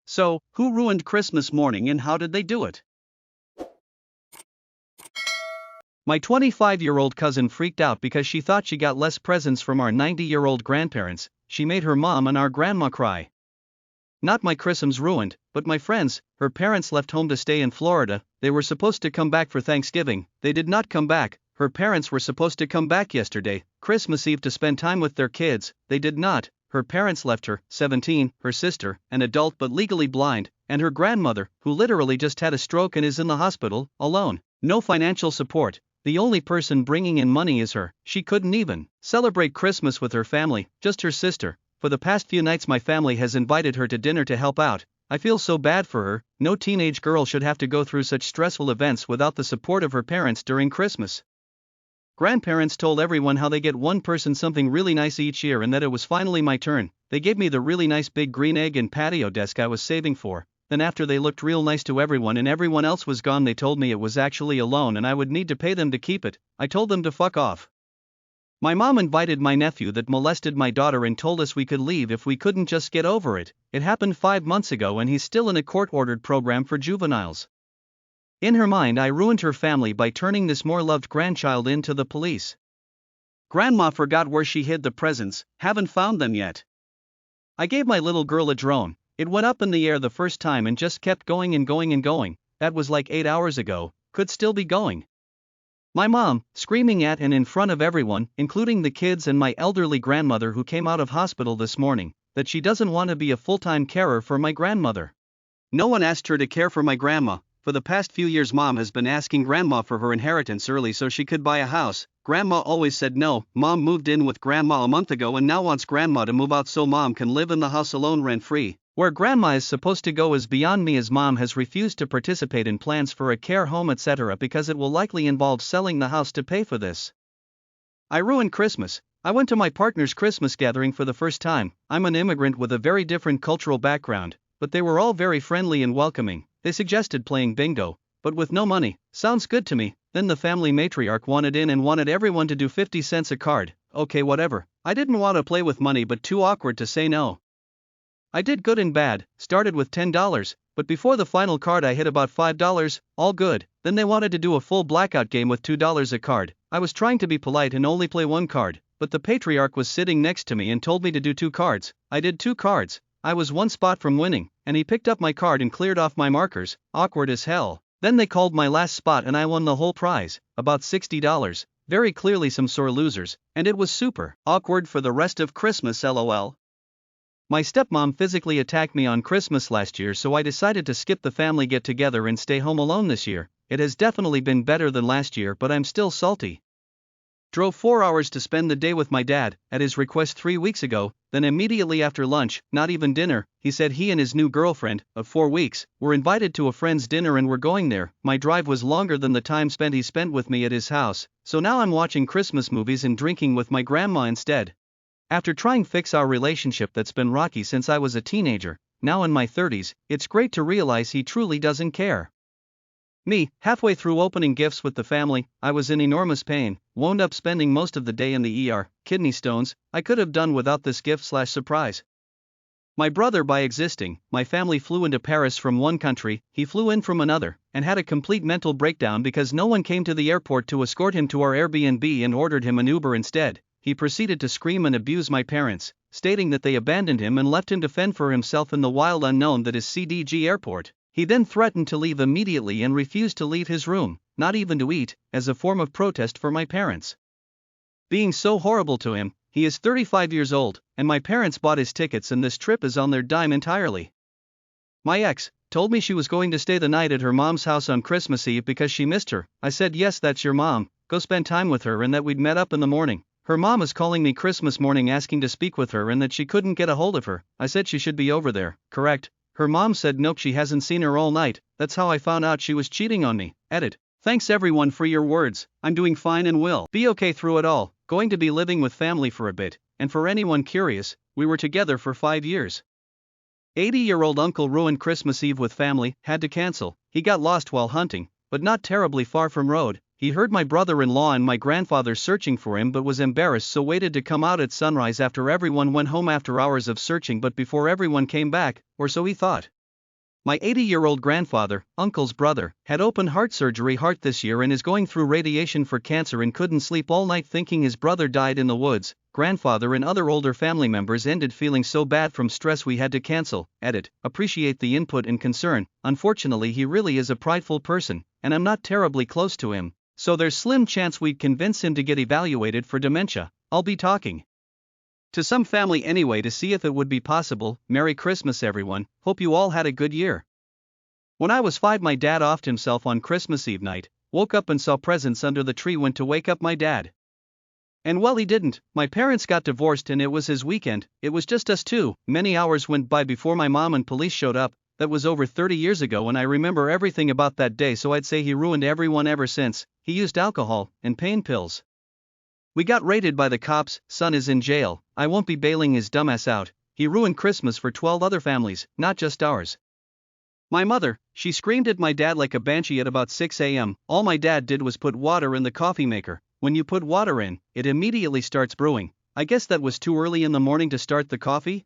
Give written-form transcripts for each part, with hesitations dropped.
So, who ruined Christmas morning and how did they do it? My 25-year-old cousin freaked out because she thought she got less presents from our 90-year-old grandparents. She made her mom and our grandma cry. Not my Christmas ruined, but my friends. Her parents left home to stay in Florida. They were supposed to come back for Thanksgiving. They did not come back. Her parents were supposed to come back yesterday, Christmas Eve, to spend time with their kids. They did not. Her parents left her, 17, her sister, an adult but legally blind, and her grandmother, who literally just had a stroke and is in the hospital, alone. No financial support. The only person bringing in money is her. She couldn't even celebrate Christmas with her family, just her sister. For the past few nights my family has invited her to dinner to help out. I feel so bad for her. No teenage girl should have to go through such stressful events without the support of her parents during Christmas. Grandparents told everyone how they get one person something really nice each year and that it was finally my turn. They gave me the really nice big green egg and patio desk I was saving for. Then after they looked real nice to everyone and everyone else was gone, they told me it was actually a loan and I would need to pay them to keep it. I told them to fuck off. My mom invited my nephew that molested my daughter and told us we could leave if we couldn't just get over it. It happened 5 months ago and he's still in a court-ordered program for juveniles. In her mind, I ruined her family by turning this more loved grandchild in to the police. Grandma forgot where she hid the presents, haven't found them yet. I gave my little girl a drone. It went up in the air the first time and just kept going and going and going. That was like 8 hours ago, could still be going. My mom, screaming at and in front of everyone, including the kids and my elderly grandmother who came out of hospital this morning, that she doesn't want to be a full-time carer for my grandmother. No one asked her to care for my grandma. For the past few years mom has been asking grandma for her inheritance early so she could buy a house. Grandma always said no. Mom moved in with grandma a month ago and now wants grandma to move out so mom can live in the house alone rent-free. Where grandma is supposed to go is beyond me, as mom has refused to participate in plans for a care home etc. because it will likely involve selling the house to pay for this. I ruined Christmas. I went to my partner's Christmas gathering for the first time. I'm an immigrant with a very different cultural background, but they were all very friendly and welcoming. They suggested playing bingo, but with no money. Sounds good to me. Then the family matriarch wanted in and wanted everyone to do 50 cents a card. Okay, whatever. I didn't want to play with money but too awkward to say no. I did good and bad, started with $10, but before the final card I hit about $5, all good. Then they wanted to do a full blackout game with $2 a card. I was trying to be polite and only play one card, but the patriarch was sitting next to me and told me to do 2 cards. I did 2 cards. I was 1 spot from winning, and he picked up my card and cleared off my markers. Awkward as hell. Then they called my last spot and I won the whole prize, about $60. Very clearly some sore losers, and it was super awkward for the rest of Christmas, lol. My stepmom physically attacked me on Christmas last year, so I decided to skip the family get-together and stay home alone this year. It has definitely been better than last year, but I'm still salty. Drove 4 hours to spend the day with my dad, at his request 3 weeks ago, then immediately after lunch, not even dinner, he said he and his new girlfriend, of 4 weeks, were invited to a friend's dinner and were going there. My drive was longer than the time he spent with me at his house, so now I'm watching Christmas movies and drinking with my grandma instead. After trying to fix our relationship that's been rocky since I was a teenager, now in my 30s, it's great to realize he truly doesn't care. Me, halfway through opening gifts with the family, I was in enormous pain, wound up spending most of the day in the ER, kidney stones. I could have done without this gift/surprise. My brother, by existing, my family flew into Paris from one country, he flew in from another, and had a complete mental breakdown because no one came to the airport to escort him to our Airbnb and ordered him an Uber instead. He proceeded to scream and abuse my parents, stating that they abandoned him and left him to fend for himself in the wild unknown that is CDG Airport. He then threatened to leave immediately and refused to leave his room, not even to eat, as a form of protest for my parents being so horrible to him. He is 35 years old, and my parents bought his tickets and this trip is on their dime entirely. My ex told me she was going to stay the night at her mom's house on Christmas Eve because she missed her. I said yes, that's your mom, go spend time with her, and that we'd met up in the morning. Her mom is calling me Christmas morning asking to speak with her and that she couldn't get a hold of her. I said she should be over there, correct? Her mom said nope, she hasn't seen her all night. That's how I found out she was cheating on me. Edit. Thanks everyone for your words. I'm doing fine and will be okay through it all. Going to be living with family for a bit, and for anyone curious, we were together for 5 years. 80-year-old uncle ruined Christmas Eve with family, had to cancel. He got lost while hunting, but not terribly far from road. He heard my brother-in-law and my grandfather searching for him but was embarrassed, so waited to come out at sunrise after everyone went home after hours of searching, but before everyone came back, or so he thought. My 80-year-old grandfather, uncle's brother, had open heart surgery this year and is going through radiation for cancer and couldn't sleep all night thinking his brother died in the woods. Grandfather and other older family members ended feeling so bad from stress we had to cancel. Edit. Appreciate the input and concern. Unfortunately, he really is a prideful person, and I'm not terribly close to him, so there's slim chance we'd convince him to get evaluated for dementia. I'll be talking to some family anyway to see if it would be possible. Merry Christmas everyone, hope you all had a good year. When I was 5 my dad offed himself on Christmas Eve night, woke up and saw presents under the tree, went to wake up my dad. And well, he didn't. My parents got divorced and it was his weekend, it was just us two. Many hours went by before my mom and police showed up. That was over 30 years ago and I remember everything about that day, so I'd say he ruined everyone ever since. He used alcohol and pain pills. We got raided by the cops, son is in jail, I won't be bailing his dumbass out. He ruined Christmas for 12 other families, not just ours. My mother, she screamed at my dad like a banshee at about 6 a.m. All my dad did was put water in the coffee maker. When you put water in, it immediately starts brewing. I guess that was too early in the morning to start the coffee?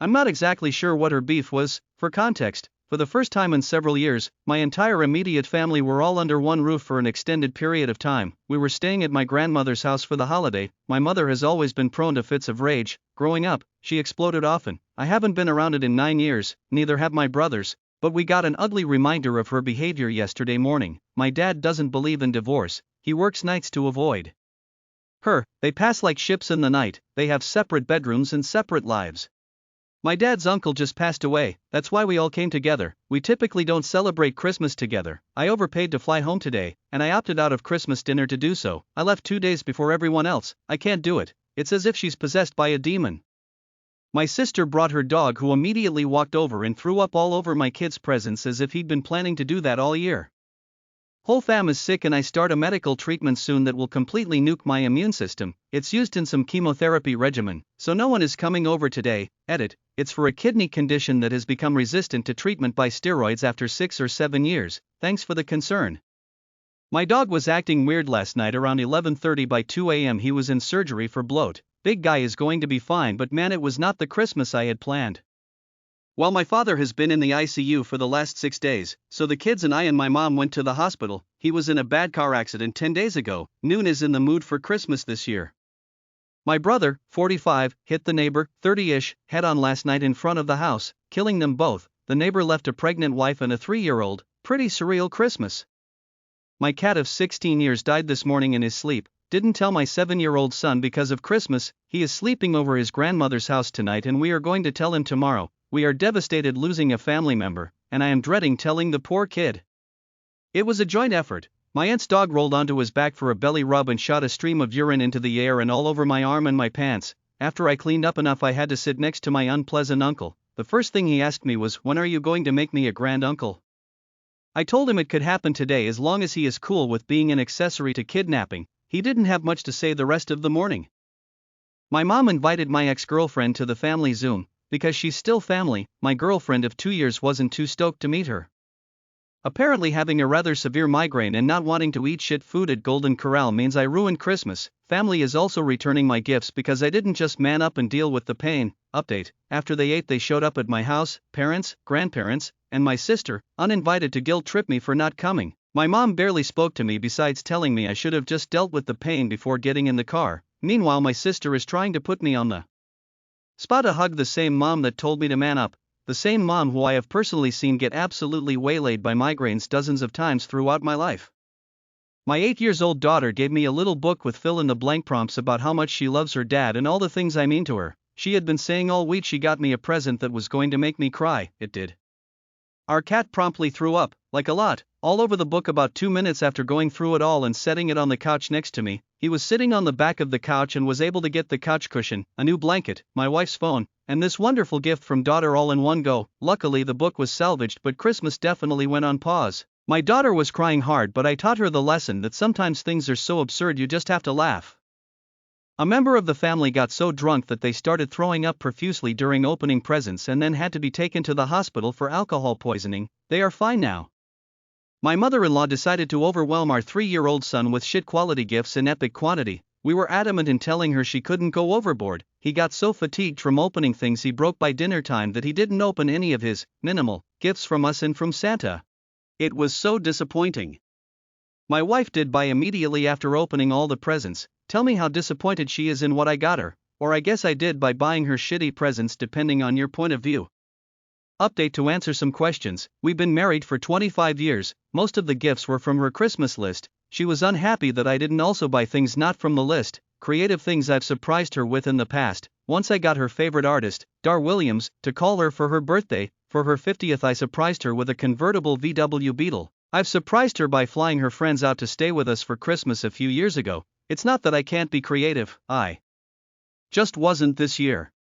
I'm not exactly sure what her beef was. For context, for the first time in several years, my entire immediate family were all under one roof for an extended period of time. We were staying at my grandmother's house for the holiday. My mother has always been prone to fits of rage. Growing up, she exploded often. I haven't been around it in 9 years, neither have my brothers, but we got an ugly reminder of her behavior yesterday morning. My dad doesn't believe in divorce, he works nights to avoid her. They pass like ships in the night, they have separate bedrooms and separate lives. My dad's uncle just passed away, that's why we all came together. We typically don't celebrate Christmas together. I overpaid to fly home today, and I opted out of Christmas dinner to do so. I left 2 days before everyone else. I can't do it. It's as if she's possessed by a demon. My sister brought her dog, who immediately walked over and threw up all over my kids' presents as if he'd been planning to do that all year. Whole fam is sick and I start a medical treatment soon that will completely nuke my immune system. It's used in some chemotherapy regimen, so no one is coming over today. Edit. It's for a kidney condition that has become resistant to treatment by steroids after 6 or 7 years. Thanks for the concern. My dog was acting weird last night around 11:30 by 2 a.m. He was in surgery for bloat. Big guy is going to be fine, but man, it was not the Christmas I had planned. Well, my father has been in the ICU for the last 6 days, so the kids and I and my mom went to the hospital. He was in a bad car accident 10 days ago. Noon is in the mood for Christmas this year. My brother, 45, hit the neighbor, 30-ish, head-on last night in front of the house, killing them both. The neighbor left a pregnant wife and a 3-year-old. Pretty surreal Christmas. My cat of 16 years died this morning in his sleep. Didn't tell my 7-year-old son because of Christmas. He is sleeping over his grandmother's house tonight and we are going to tell him tomorrow. We are devastated losing a family member, and I am dreading telling the poor kid. It was a joint effort. My aunt's dog rolled onto his back for a belly rub and shot a stream of urine into the air and all over my arm and my pants. After I cleaned up enough, I had to sit next to my unpleasant uncle. The first thing he asked me was, "When are you going to make me a grand uncle?" I told him it could happen today as long as he is cool with being an accessory to kidnapping. He didn't have much to say the rest of the morning. My mom invited my ex-girlfriend to the family Zoom. Because she's still family, my girlfriend of 2 years wasn't too stoked to meet her. Apparently having a rather severe migraine and not wanting to eat shit food at Golden Corral means I ruined Christmas. Family is also returning my gifts because I didn't just man up and deal with the pain. Update. After they ate, they showed up at my house, parents, grandparents, and my sister, uninvited, to guilt trip me for not coming. My mom barely spoke to me besides telling me I should have just dealt with the pain before getting in the car. Meanwhile, my sister is trying to put me on the spot to hug the same mom that told me to man up, the same mom who I have personally seen get absolutely waylaid by migraines dozens of times throughout my life. My 8-year-old daughter gave me a little book with fill-in-the-blank prompts about how much she loves her dad and all the things I mean to her. She had been saying all week she got me a present that was going to make me cry. It did. Our cat promptly threw up, like a lot, all over the book about 2 minutes after going through it all and setting it on the couch next to me. He was sitting on the back of the couch and was able to get the couch cushion, a new blanket, my wife's phone, and this wonderful gift from daughter all in one go. Luckily the book was salvaged, but Christmas definitely went on pause. My daughter was crying hard, but I taught her the lesson that sometimes things are so absurd you just have to laugh. A member of the family got so drunk that they started throwing up profusely during opening presents and then had to be taken to the hospital for alcohol poisoning. They are fine now. My mother-in-law decided to overwhelm our 3-year-old son with shit-quality gifts in epic quantity. We were adamant in telling her she couldn't go overboard. He got so fatigued from opening things he broke by dinner time that he didn't open any of his minimal gifts from us and from Santa. It was so disappointing. My wife did buy immediately after opening all the presents. Tell me how disappointed she is in what I got her, or I guess I did by buying her shitty presents depending on your point of view. Update to answer some questions. We've been married for 25 years, most of the gifts were from her Christmas list. She was unhappy that I didn't also buy things not from the list, creative things I've surprised her with in the past. Once I got her favorite artist, Dar Williams, to call her for her birthday. For her 50th I surprised her with a convertible VW Beetle. I've surprised her by flying her friends out to stay with us for Christmas a few years ago. It's not that I can't be creative, I just wasn't this year.